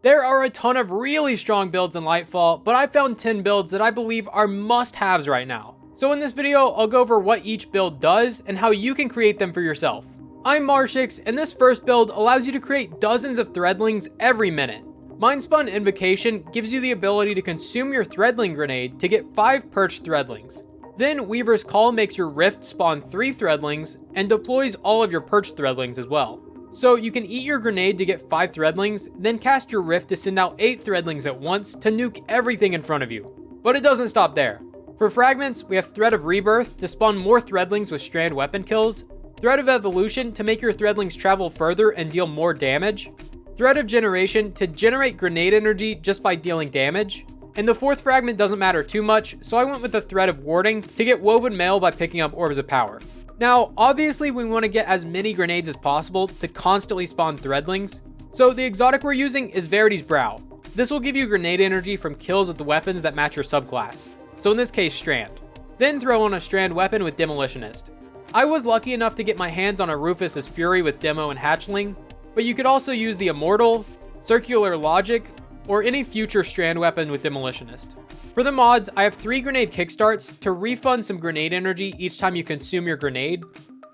There are a ton of really strong builds in Lightfall, but I found 10 builds that I believe are must-haves right now. So in this video, I'll go over what each build does and how you can create them for yourself. I'm Marshix, and this first build allows you to create dozens of threadlings every minute. Mindspun Invocation gives you the ability to consume your threadling grenade to get 5 perched threadlings. Then Weaver's Call makes your rift spawn 3 threadlings and deploys all of your perched threadlings as well. So you can eat your grenade to get 5 threadlings, then cast your rift to send out 8 threadlings at once to nuke everything in front of you. But it doesn't stop there. For fragments, we have Thread of Rebirth to spawn more threadlings with strand weapon kills, Thread of Evolution to make your threadlings travel further and deal more damage, Thread of Generation to generate grenade energy just by dealing damage, and the 4th fragment doesn't matter too much, so I went with the Thread of Warding to get Woven Mail by picking up Orbs of Power. Now, obviously we want to get as many grenades as possible to constantly spawn threadlings, so the exotic we're using is Verity's Brow. This will give you grenade energy from kills with the weapons that match your subclass, so in this case Strand. Then throw on a Strand weapon with Demolitionist. I was lucky enough to get my hands on a Rufus's Fury with Demo and Hatchling, but you could also use the Immortal, Circular Logic, or any future Strand weapon with Demolitionist. For the mods, I have 3 grenade kickstarts to refund some grenade energy each time you consume your grenade,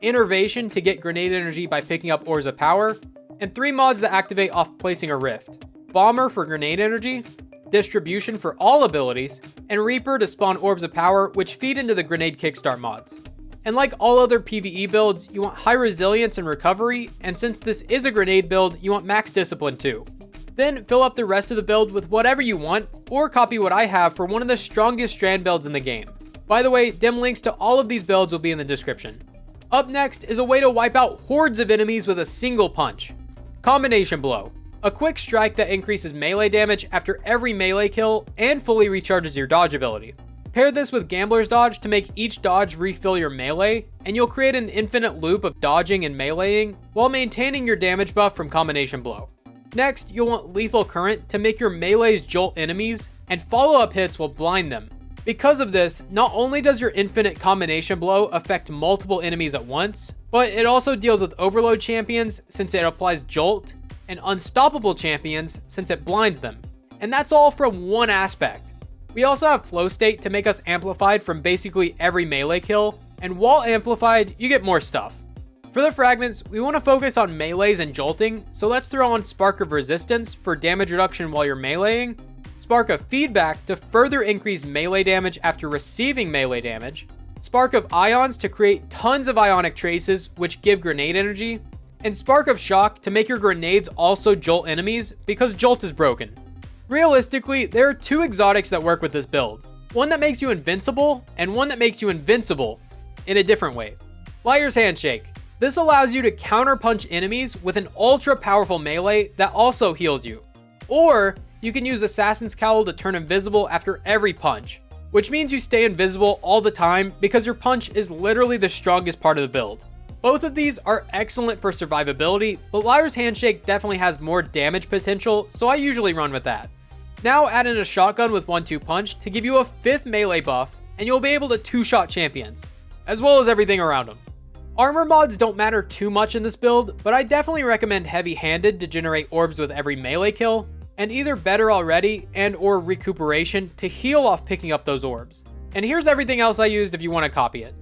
Innervation to get grenade energy by picking up Orbs of Power, and 3 mods that activate off placing a rift. Bomber for grenade energy, Distribution for all abilities, and Reaper to spawn Orbs of Power, which feed into the grenade kickstart mods. And like all other PvE builds, you want high resilience and recovery, and since this is a grenade build, you want max discipline too. Then fill up the rest of the build with whatever you want, or copy what I have for one of the strongest strand builds in the game. By the way, dim links to all of these builds will be in the description. Up next is a way to wipe out hordes of enemies with a single punch. Combination Blow. A quick strike that increases melee damage after every melee kill and fully recharges your dodge ability. Pair this with Gambler's Dodge to make each dodge refill your melee, and you'll create an infinite loop of dodging and meleeing while maintaining your damage buff from Combination Blow. Next, you'll want Lethal Current to make your melees jolt enemies, and follow-up hits will blind them. Because of this, not only does your infinite Combination Blow affect multiple enemies at once, but it also deals with Overload champions since it applies Jolt, and Unstoppable champions since it blinds them. And that's all from one aspect. We also have Flow State to make us amplified from basically every melee kill, and while amplified, you get more stuff. For the fragments, we want to focus on melees and jolting, so let's throw on Spark of Resistance for damage reduction while you're meleeing, Spark of Feedback to further increase melee damage after receiving melee damage, Spark of Ions to create tons of ionic traces which give grenade energy, and Spark of Shock to make your grenades also jolt enemies because Jolt is broken. Realistically, there are 2 exotics that work with this build, one that makes you invincible and one that makes you invincible in a different way. Liar's Handshake. This allows you to counterpunch enemies with an ultra powerful melee that also heals you. Or you can use Assassin's Cowl to turn invisible after every punch, which means you stay invisible all the time because your punch is literally the strongest part of the build. Both of these are excellent for survivability, but Liar's Handshake definitely has more damage potential, so I usually run with that. Now add in a shotgun with 1-2 punch to give you a 5th melee buff, and you'll be able to 2-shot champions, as well as everything around them. Armor mods don't matter too much in this build, but I definitely recommend Heavy-Handed to generate orbs with every melee kill, and either Better Already and or Recuperation to heal off picking up those orbs. And here's everything else I used if you want to copy it.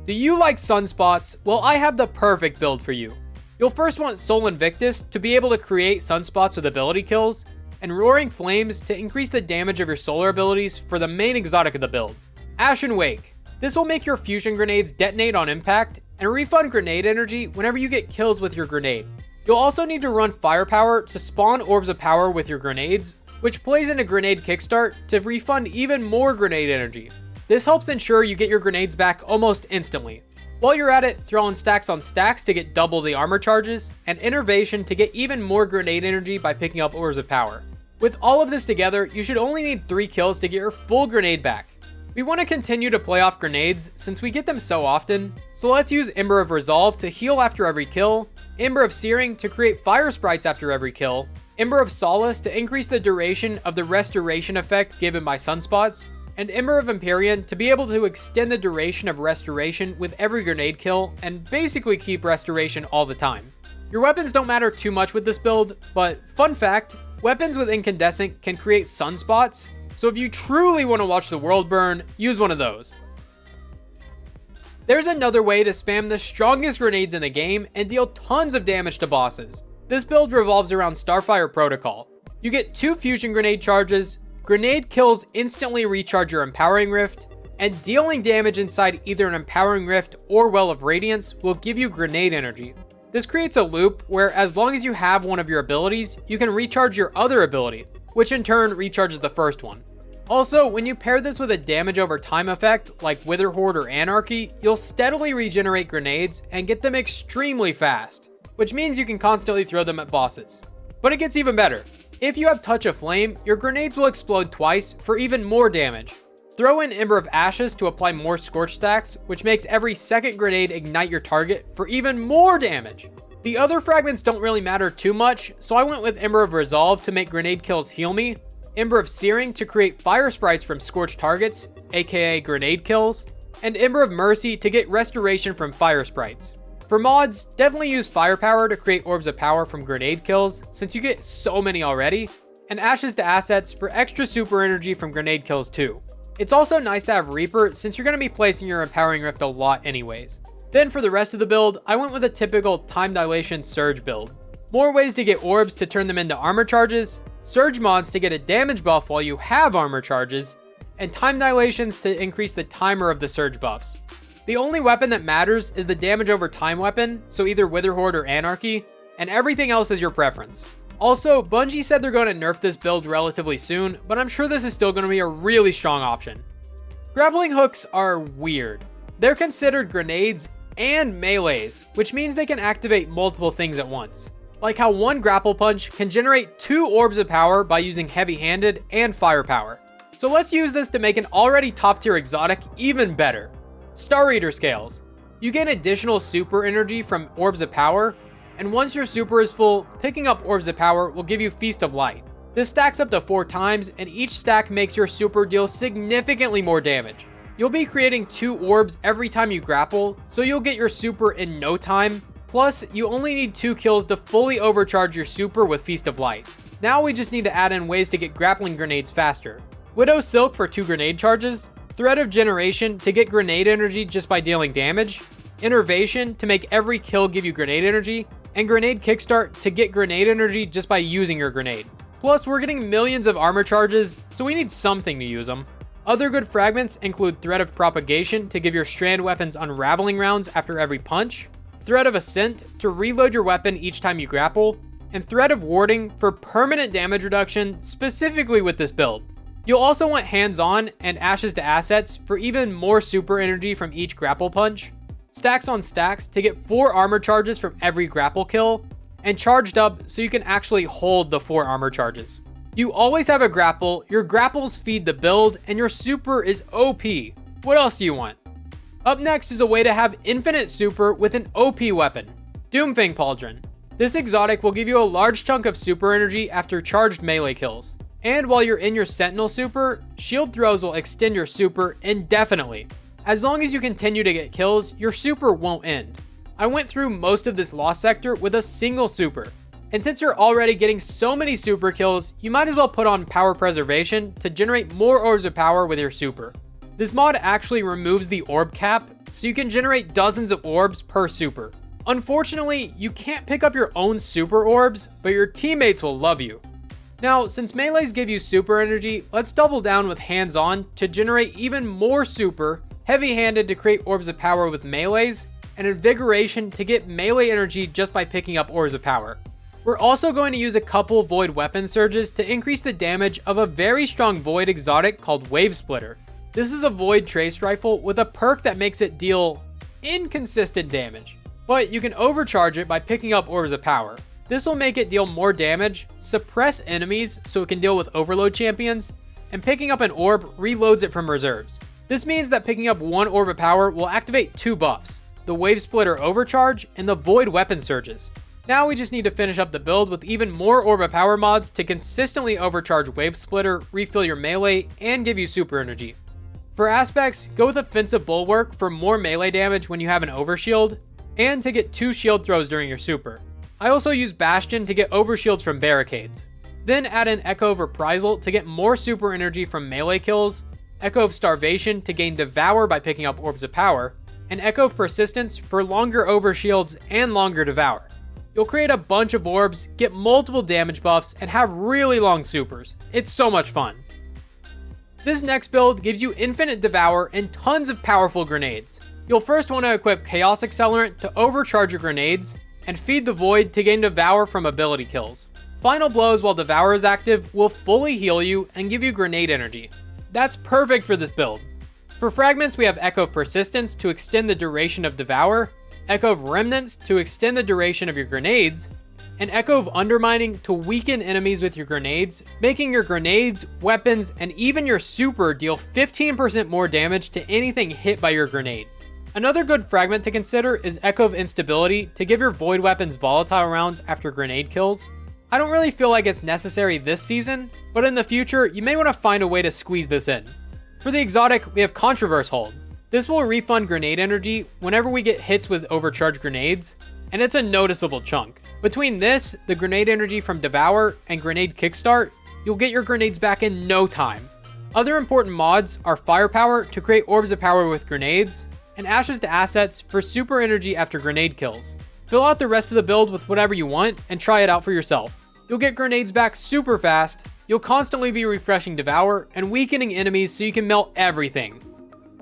Do you like sunspots? Well, I have the perfect build for you. You'll first want Soul Invictus to be able to create sunspots with ability kills, and Roaring Flames to increase the damage of your solar abilities for the main exotic of the build. Ashen Wake. This will make your fusion grenades detonate on impact and refund grenade energy whenever you get kills with your grenade. You'll also need to run Firepower to spawn Orbs of Power with your grenades, which plays into Grenade Kickstart to refund even more grenade energy. This helps ensure you get your grenades back almost instantly. While you're at it, throw on Stacks to get double the armor charges, and Innervation to get even more grenade energy by picking up Orbs of Power. With all of this together, you should only need 3 kills to get your full grenade back. We want to continue to play off grenades since we get them so often, so let's use Ember of Resolve to heal after every kill, Ember of Searing to create fire sprites after every kill, Ember of Solace to increase the duration of the restoration effect given by sunspots, and Ember of Empyrean to be able to extend the duration of restoration with every grenade kill and basically keep restoration all the time. Your weapons don't matter too much with this build, but fun fact, weapons with incandescent can create sunspots, so if you truly want to watch the world burn, use one of those. There's another way to spam the strongest grenades in the game and deal tons of damage to bosses. This build revolves around Starfire Protocol. You get 2 fusion grenade charges, grenade kills instantly recharge your Empowering Rift, and dealing damage inside either an Empowering Rift or Well of Radiance will give you grenade energy. This creates a loop where as long as you have one of your abilities, you can recharge your other ability, which in turn recharges the first one. Also, when you pair this with a damage over time effect like Wither Horde or Anarchy, you'll steadily regenerate grenades and get them extremely fast, which means you can constantly throw them at bosses. But it gets even better. If you have Touch of Flame, your grenades will explode twice for even more damage. Throw in Ember of Ashes to apply more Scorch stacks, which makes every second grenade ignite your target for even more damage. The other fragments don't really matter too much, so I went with Ember of Resolve to make grenade kills heal me, Ember of Searing to create fire sprites from scorched targets, aka grenade kills, and Ember of Mercy to get restoration from fire sprites. For mods, definitely use Firepower to create Orbs of Power from grenade kills, since you get so many already, and Ashes to Assets for extra super energy from grenade kills too. It's also nice to have Reaper since you're going to be placing your Empowering Rift a lot anyways. Then for the rest of the build, I went with a typical Time Dilation Surge build. More ways to get orbs to turn them into armor charges, Surge mods to get a damage buff while you have armor charges, and Time Dilations to increase the timer of the Surge buffs. The only weapon that matters is the damage over time weapon, so either Wither Horde or Anarchy, and everything else is your preference. Also, Bungie said they're going to nerf this build relatively soon, but I'm sure this is still going to be a really strong option. Grappling hooks are weird. They're considered grenades and melees, which means they can activate multiple things at once. Like how one grapple punch can generate 2 orbs of power by using heavy-handed and firepower. So let's use this to make an already top tier exotic even better. Star Eater Scales. You gain additional super energy from orbs of power, and once your super is full, picking up orbs of power will give you Feast of Light. This stacks up to 4 times, and each stack makes your super deal significantly more damage. You'll be creating 2 orbs every time you grapple, so you'll get your super in no time. Plus, you only need 2 kills to fully overcharge your super with Feast of Light. Now we just need to add in ways to get grappling grenades faster. Widow Silk for 2 grenade charges, Thread of Generation to get grenade energy just by dealing damage, Innervation to make every kill give you grenade energy, and Grenade Kickstart to get grenade energy just by using your grenade. Plus, we're getting millions of armor charges, so we need something to use them. Other good fragments include Thread of Propagation to give your strand weapons unraveling rounds after every punch, Thread of Ascent to reload your weapon each time you grapple, and Thread of Warding for permanent damage reduction specifically with this build. You'll also want Hands-On and Ashes to Assets for even more super energy from each grapple punch, Stacks on Stacks to get 4 armor charges from every grapple kill, and Charged Up so you can actually hold the 4 armor charges. You always have a grapple, your grapples feed the build, and your super is OP. What else do you want? Up next is a way to have infinite super with an OP weapon, Doomfang Pauldron. This exotic will give you a large chunk of super energy after charged melee kills. And while you're in your Sentinel super, shield throws will extend your super indefinitely. As long as you continue to get kills, your super won't end. I went through most of this lost sector with a single super. And since you're already getting so many super kills, you might as well put on Power Preservation to generate more orbs of power with your super. This mod actually removes the orb cap, so you can generate dozens of orbs per super. Unfortunately, you can't pick up your own super orbs, but your teammates will love you. Now, since melees give you super energy, let's double down with Hands-On to generate even more super, Heavy-Handed to create orbs of power with melees, and Invigoration to get melee energy just by picking up orbs of power. We're also going to use a couple Void weapon surges to increase the damage of a very strong Void exotic called Wave Splitter. This is a Void trace rifle with a perk that makes it deal inconsistent damage, but you can overcharge it by picking up orbs of power. This will make it deal more damage, suppress enemies so it can deal with overload champions, and picking up an orb reloads it from reserves. This means that picking up 1 orb of power will activate 2 buffs, the Wave Splitter Overcharge and the Void weapon surges. Now we just need to finish up the build with even more orb of power mods to consistently overcharge Wave Splitter, refill your melee, and give you super energy. For aspects, go with Offensive Bulwark for more melee damage when you have an overshield, and to get 2 shield throws during your super. I also use Bastion to get overshields from barricades. Then add in Echo of Reprisal to get more super energy from melee kills, Echo of Starvation to gain Devour by picking up Orbs of Power, and Echo of Persistence for longer overshields and longer Devour. You'll create a bunch of orbs, get multiple damage buffs, and have really long supers. It's so much fun. This next build gives you infinite Devour and tons of powerful grenades. You'll first want to equip Chaos Accelerant to overcharge your grenades, and Feed the Void to gain Devour from ability kills. Final blows while Devour is active will fully heal you and give you grenade energy. That's perfect for this build. For fragments, we have Echo of Persistence to extend the duration of Devour, Echo of Remnants to extend the duration of your grenades, and Echo of Undermining to weaken enemies with your grenades, making your grenades, weapons, and even your super deal 15% more damage to anything hit by your grenade. Another good fragment to consider is Echo of Instability to give your void weapons volatile rounds after grenade kills. I don't really feel like it's necessary this season, but in the future, you may want to find a way to squeeze this in. For the exotic, we have Controverse Hold. This will refund grenade energy whenever we get hits with overcharged grenades, and it's a noticeable chunk. Between this, the grenade energy from Devour, and Grenade Kickstart, you'll get your grenades back in no time. Other important mods are Firepower to create Orbs of Power with grenades, and Ashes to Assets for super energy after grenade kills. Fill out the rest of the build with whatever you want and try it out for yourself. You'll get grenades back super fast, you'll constantly be refreshing Devour, and weakening enemies so you can melt everything.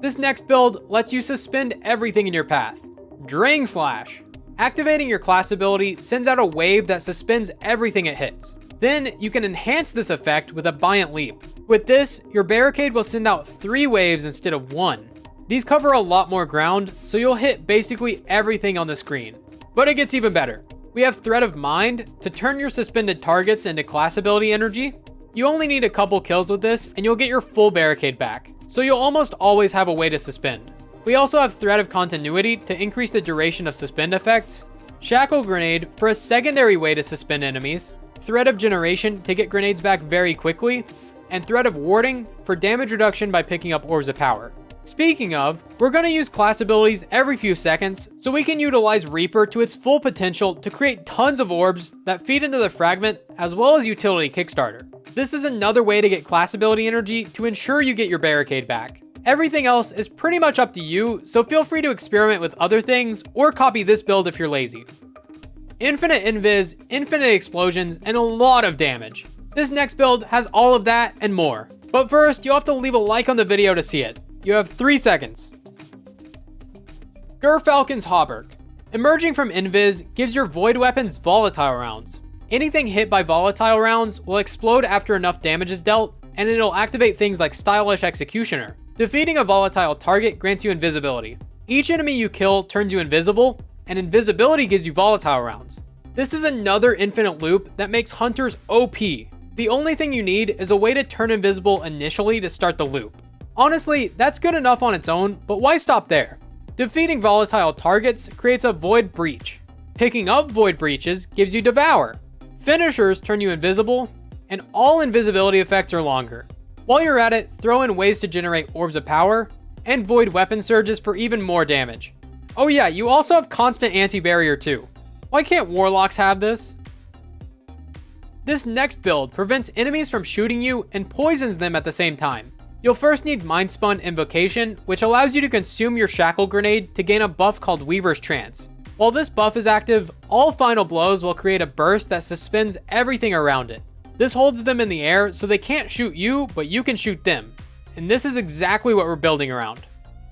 This next build lets you suspend everything in your path. Drain Slash. Activating your class ability sends out a wave that suspends everything it hits. Then you can enhance this effect with a Buoyant Leap. With this, your barricade will send out 3 waves instead of 1. These cover a lot more ground, so you'll hit basically everything on the screen. But it gets even better. We have Thread of Mind to turn your suspended targets into class ability energy. You only need a couple kills with this and you'll get your full barricade back, so you'll almost always have a way to suspend. We also have Thread of Continuity to increase the duration of suspend effects, Shackle Grenade for a secondary way to suspend enemies, Thread of Generation to get grenades back very quickly, and Thread of Warding for damage reduction by picking up Orbs of Power. Speaking of, we're going to use class abilities every few seconds, so we can utilize Reaper to its full potential to create tons of orbs that feed into the fragment, as well as Utility Kickstarter. This is another way to get class ability energy to ensure you get your barricade back. Everything else is pretty much up to you, so feel free to experiment with other things, or copy this build if you're lazy. Infinite Invis, infinite explosions, and a lot of damage. This next build has all of that and more. But first, you'll have to leave a like on the video to see it. You have 3 seconds. Gerfalcon's Hauberk. Emerging from Invis gives your void weapons volatile rounds. Anything hit by volatile rounds will explode after enough damage is dealt, and it'll activate things like Stylish Executioner. Defeating a volatile target grants you invisibility. Each enemy you kill turns you invisible, and invisibility gives you volatile rounds. This is another infinite loop that makes hunters OP. The only thing you need is a way to turn invisible initially to start the loop. Honestly, that's good enough on its own, but why stop there? Defeating volatile targets creates a Void Breach. Picking up Void Breaches gives you Devour. Finishers turn you invisible, and all invisibility effects are longer. While you're at it, throw in ways to generate Orbs of Power, and Void Weapon Surges for even more damage. Oh yeah, you also have Constant Anti-Barrier too. Why can't Warlocks have this? This next build prevents enemies from shooting you and poisons them at the same time. You'll first need Mind Spun Invocation, which allows you to consume your Shackle Grenade to gain a buff called Weaver's Trance. While this buff is active, all final blows will create a burst that suspends everything around it. This holds them in the air so they can't shoot you, but you can shoot them. And this is exactly what we're building around.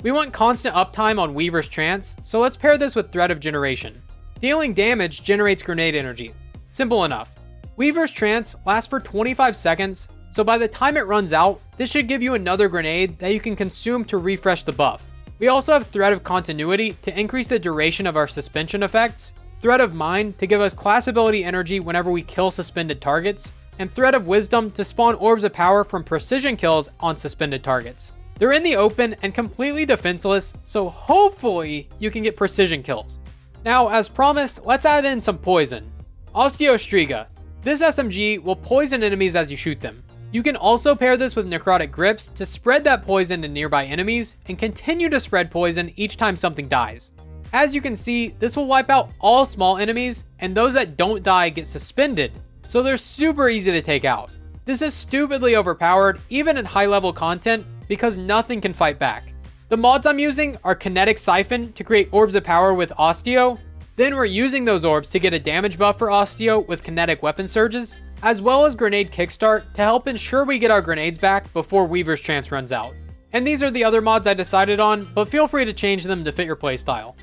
We want constant uptime on Weaver's Trance, so let's pair this with Thread of Generation. Dealing damage generates grenade energy. Simple enough. Weaver's Trance lasts for 25 seconds, so by the time it runs out, this should give you another grenade that you can consume to refresh the buff. We also have Thread of Continuity to increase the duration of our suspension effects, Thread of Mind to give us class ability energy whenever we kill suspended targets, and Thread of Wisdom to spawn Orbs of Power from precision kills on suspended targets. They're in the open and completely defenseless, so hopefully you can get precision kills. Now, as promised, let's add in some poison. Osteostriga. This SMG will poison enemies as you shoot them. You can also pair this with Necrotic Grips to spread that poison to nearby enemies and continue to spread poison each time something dies. As you can see, this will wipe out all small enemies, and those that don't die get suspended, so they're super easy to take out. This is stupidly overpowered, even in high level content, because nothing can fight back. The mods I'm using are Kinetic Siphon to create orbs of power with Osteo, then we're using those orbs to get a damage buff for Osteo with Kinetic Weapon Surges, as well as Grenade Kickstart to help ensure we get our grenades back before Weaver's Trance runs out. And these are the other mods I decided on, but feel free to change them to fit your playstyle.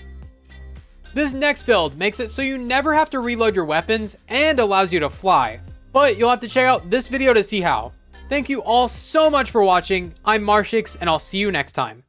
This next build makes it so you never have to reload your weapons and allows you to fly, but you'll have to check out this video to see how. Thank you all so much for watching. I'm Marshix, and I'll see you next time.